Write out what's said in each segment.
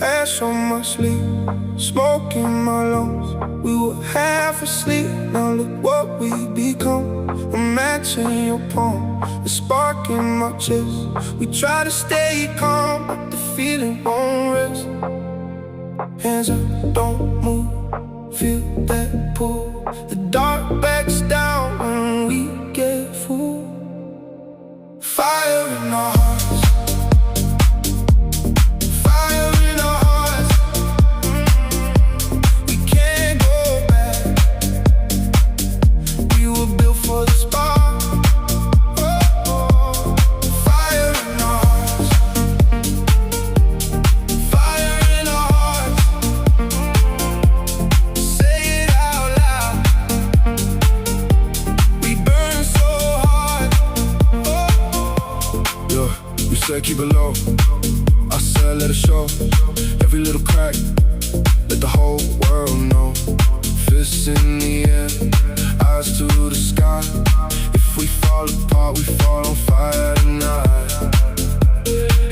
ash on my sleeve, smoke in my lungs. We were half asleep, now look what we become. A match in your palm, a spark in my chest. We try to stay calm, but the feeling won't rest. Hands up, don't move, feel that pull. The dark backs down when we get full. Fire in our hearts, fire in our hearts. We can't go back. We were built for the spark. Fire in our hearts, fire in our hearts. Say it out loud. We burn so hard. Yeah, you said keep it low, I said let it show. Every little crack, let the whole world know. Fists in the air, eyes to the sky. If we fall apart, we fall on fire tonight.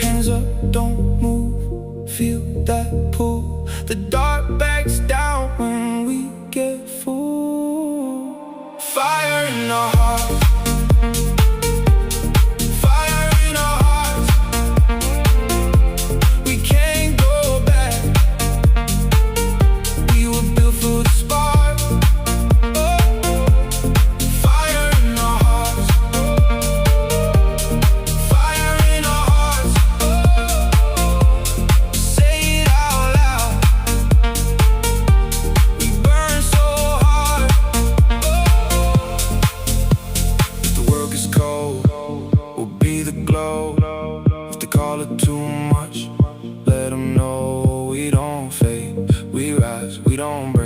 Hands up, don't move, feel that pull. The dark backs down when we get full. Fire in our hearts, fire in our hearts. We can't go back. We were built for the spark. Fire in our hearts, fire in our hearts. Say it out loud. We burn so hard. If the world gets cold, we'll be the glow. If they call it too much, let them know we don't fade. We rise, we don't break.